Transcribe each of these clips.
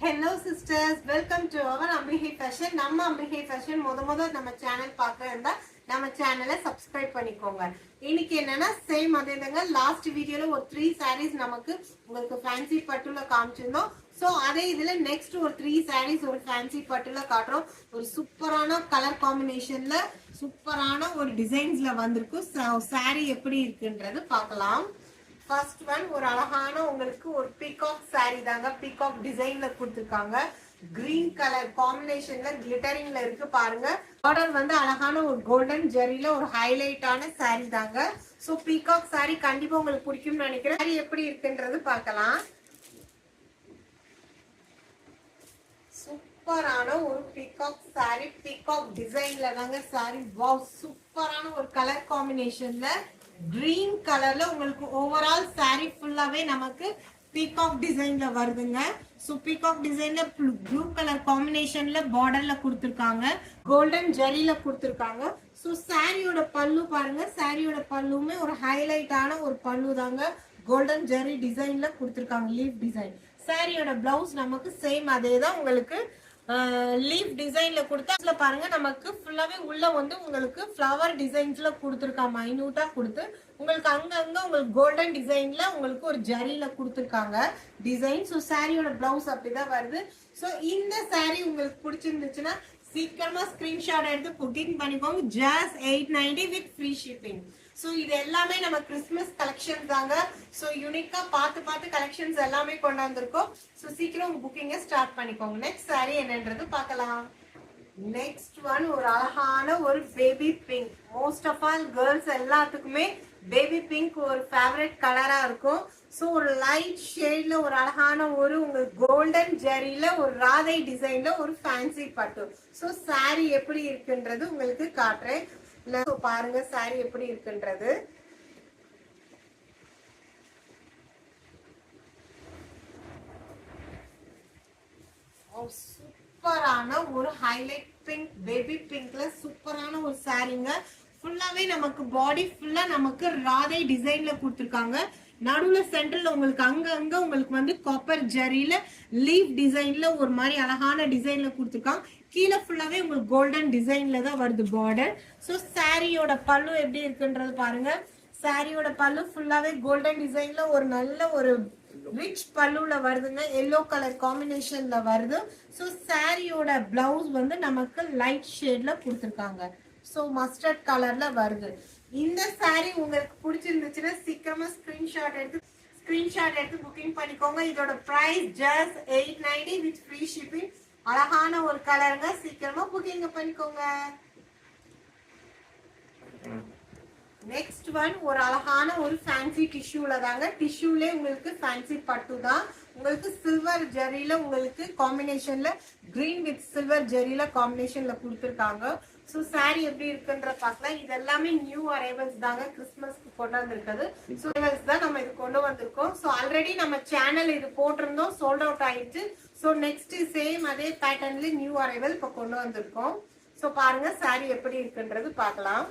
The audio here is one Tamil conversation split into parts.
Hello sisters, welcome to our Ambihi Fashion. நம்ம Ambihi Fashion முத நம்ம சேனல் பார்க்கறதா நம்ம சேனலை சப்ஸ்கிரைப் பண்ணிக்கோங்க. இன்னைக்கு என்னன்னா சேம் அதேதாங்க லாஸ்ட் வீடியோல ஒரு 3 sarees நமக்கு உங்களுக்கு ஃபேன்சி பட்டுல காமிச்சிருந்தோம். சோ அதே இதுல நெக்ஸ்ட் ஒரு 3 sarees ஒரு ஃபேன்சி பட்டுல காட்டுறோம். ஒரு சூப்பரான கலர் காம்பினேஷன்ல சூப்பரான ஒரு டிசைன்ஸ்ல வந்திருக்கு. saree எப்படி இருக்குன்றது பார்க்கலாம். ஃபர்ஸ்ட் ஒன் ஒரு அழகான உங்களுக்கு ஒரு பீகாக் saree தாங்க. பீகாக் டிசைன்ல கொடுத்திருக்காங்க. கிரீன் கலர் காம்பினேஷன்ல கிளிட்டரிங்ல இருக்கு பாருங்க. பார்டர் வந்து அழகான ஒரு கோல்டன் ஜெரில ஒரு ஹைலைட்டான saree தாங்க. சோ பீகாக் saree கண்டிப்பா உங்களுக்கு பிடிக்கும்னு நினைக்கிறேன். saree எப்படி இருக்குன்றது பார்க்கலாம். சூப்பரான ஒரு பீகாக் saree, பீகாக் டிசைன்ல தாங்க saree. வாவ், சூப்பரான ஒரு கலர் காம்பினேஷன்ல கிரீன் கலர்ல உங்களுக்கு ஓவரால் saree ஃபுல்லாவே நமக்கு பீகாக் டிசைன்ல வருதுங்க. சோ பீகாக் டிசைன்ல ப்ளூ கலர் காம்பினேஷன்ல பார்டர்ல கொடுத்திருக்காங்க, கோல்டன் ஜெரில கொடுத்திருக்காங்க. சோ சாரியோட பல்லு பாருங்க, சாரியோட பல்லுமே ஒரு ஹைலைட்டான ஒரு பல்லு தாங்க. கோல்டன் ஜெரி டிசைன்ல கொடுத்திருக்காங்க, லீஃப் டிசைன். சாரியோட பிளவுஸ் நமக்கு சேம் அதே தான் உங்களுக்கு லீஃப் டிசைன்ல கொடுத்தா பாருங்க. நமக்கு ஃபுல்லாவே உள்ள வந்து உங்களுக்கு ஃப்ளவர் டிசைன்ஸ்ல கொடுத்துருக்காங்க, மைனூட்டா கொடுத்து உங்களுக்கு அங்கங்க உங்களுக்கு கோல்டன் டிசைன்ல உங்களுக்கு ஒரு ஜரியில கொடுத்துருக்காங்க டிசைன். ஸோ சாரியோட பிளவுஸ் அப்படிதான் வருது. ஸோ இந்த சாரி உங்களுக்கு பிடிச்சிருந்துச்சுன்னா சீக்கிரமா ஸ்கிரீன்ஷாட் எடுத்து புக்கிங் பண்ணிக்கோங்க. Just 890 with free shipping. So இது எல்லாமே நம்ம கிறிஸ்மஸ் கலெக்ஷன் தாங்க. ஸோ யூனிக்கா பார்த்து கலெக்ஷன்ஸ் எல்லாமே கொண்டாந்துருக்கோம். ஸோ சீக்கிரம் உங்க புக்கிங்க ஸ்டார்ட் பண்ணிக்கோங்க. நெக்ஸ்ட் சாரி என்னன்றது பார்க்கலாம். நெக்ஸ்ட் ஒன் ஒரு அழகான ஒரு baby pink. Most of all girls எல்லாத்துக்குமே பேபி பிங்க் ஒரு ஃபேவரட் கலரா இருக்கும். ஸோ ஒரு லைட் ஷேட்ல ஒரு அழகான ஒரு உங்களுக்கு கோல்டன் ஜெரியில ஒரு ராதை டிசைன்ல ஒரு ஃபேன்சி பட்டு. ஸோ சாரி எப்படி இருக்குன்றது உங்களுக்கு காட்டுறேன். பாருங்க சாரி எப்படி இருக்குன்றது. சூப்பரான ஒரு ஹைலைட் பிங்க், பேபி பிங்க்ல சூப்பரான ஒரு சாரிங்க. ஃபுல்லாவே நமக்கு பாடி ஃபுல்லா நமக்கு ராதை டிசைன்ல கொடுத்திருக்காங்க. நடுவுல சென்டர்ல உங்களுக்கு அங்க உங்களுக்கு வந்து காப்பர் ஜெரியில லீஃப் டிசைன்ல ஒரு மாதிரி அழகான டிசைன்ல கொடுத்திருக்காங்க. கீழே ஃபுல்லாவே உங்களுக்கு கோல்டன் டிசைன்ல தான் வருது பார்டர். ஸோ சாரியோட பல்லு எப்படி இருக்குன்றது பாருங்க. சாரியோட பல்லு ஃபுல்லாவே கோல்டன் டிசைன்ல ஒரு நல்ல ஒரு ரிச் பல்லுல வருதுங்க. எல்லோ கலர் காம்பினேஷன்ல வருது. ஸோ சாரியோட பிளவுஸ் வந்து நமக்கு லைட் ஷேட்ல கொடுத்துருக்காங்க. ஸோ மஸ்டர்ட் கலர்ல வருது. இந்த சாரி உங்களுக்கு பிடிச்சிருந்துச்சுன்னா சீக்கிரமா ஸ்கிரீன்ஷாட் எடுத்து புக்கிங் பண்ணிக்கோங்க. இதோட price just 890 with free shipping. அழகான ஒரு கலருங்க, சீக்கிரமா புக்கிங் பண்ணிக்கோங்க. நெக்ஸ்ட் ஒன் ஒரு அழகான ஒரு ஃபேன்சி டிஷ்யூல தாங்க. டிஷ்யூலே உங்களுக்கு ஃபேன்சி பட்டு தான். உங்களுக்கு சில்வர் ஜெரியில உங்களுக்கு காம்பினேஷன்ல கிரீன் வித் சில்வர் ஜெரியில காம்பினேஷன்ல கொடுத்துருக்காங்க. ஸோ சாரி எப்படி இருக்குன்ற பார்க்கலாம். இது எல்லாமே நியூ அரைவல்ஸ் தாங்க, கிறிஸ்மஸ்க்கு கொண்டு வந்திருக்குது. ஸோ அரைவல்ஸ் தான் நம்ம இது கொண்டு வந்திருக்கோம். ஸோ ஆல்ரெடி நம்ம சேனல் இது போட்டிருந்தோம், சோல்ட் அவுட் ஆயிடுச்சு. ஸோ நெக்ஸ்ட் சேம் அதே பேட்டர்ன்ல நியூ அரைவல் இப்போ கொண்டு வந்திருக்கோம். ஸோ பாருங்க சாரி எப்படி இருக்குன்றது பார்க்கலாம்.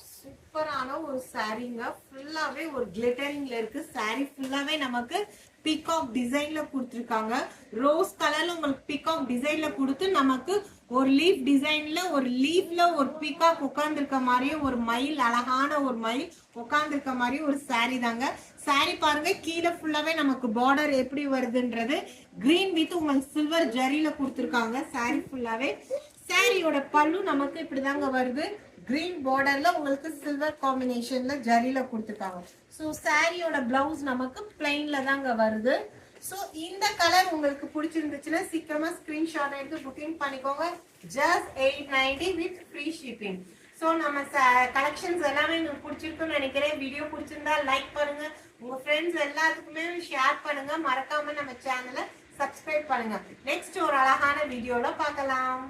சூப்பரான ஒரு சாரீங்க. ஃபுல்லாவே ஒரு கிளிட்டரிங்ல இருக்கு. சாரி ஃபுல்லாவே நமக்கு பீகாக் டிசைன்ல கொடுத்திருக்காங்க. ரோஸ் கலர்ல உங்களுக்கு பீகாக் டிசைன்ல கொடுத்து நமக்கு ஒரு லீஃப் டிசைன்ல ஒரு லீஃப்ல ஒரு பீகாக் உட்கார்ந்துருக்க மாதிரியும் ஒரு மயில், அழகான ஒரு மயில் உட்கார்ந்துருக்க மாதிரியும் ஒரு சாரி தாங்க. சாரி பாருங்க, கீழே ஃபுல்லாவே நமக்கு பார்டர் எப்படி வருதுன்றது கிரீன் வித் உங்களுக்கு சில்வர் ஜரியில கொடுத்திருக்காங்க. சாரி ஃபுல்லாவே சாரியோட பல்லு நமக்கு இப்படிதாங்க வருது. கிரீன் பார்டர்ல உங்களுக்கு சில்வர் காம்பினேஷன்ல ஜரியில கொடுத்துருக்காங்க. ஸோ சாரியோட பிளவுஸ் நமக்கு பிளைன்ல தாங்க வருது. ஸோ இந்த கலர் உங்களுக்கு பிடிச்சிருந்துச்சுன்னா சீக்கிரமா ஸ்கிரீன்ஷாட் எடுத்து புக்கிங் பண்ணிக்கோங்க. Just 890 with free shipping. So நம்ம கலெக்ஷன்ஸ் எல்லாமே உங்களுக்கு பிடிச்சிருக்குன்னு நினைக்கிறேன். வீடியோ பிடிச்சிருந்தா லைக் பண்ணுங்க, உங்க ஃப்ரெண்ட்ஸ் எல்லாத்துக்குமே ஷேர் பண்ணுங்க. மறக்காம நம்ம சேனலை சப்ஸ்கிரைப் பண்ணுங்க. நெக்ஸ்ட் ஒரு அழகான வீடியோல பார்க்கலாம்.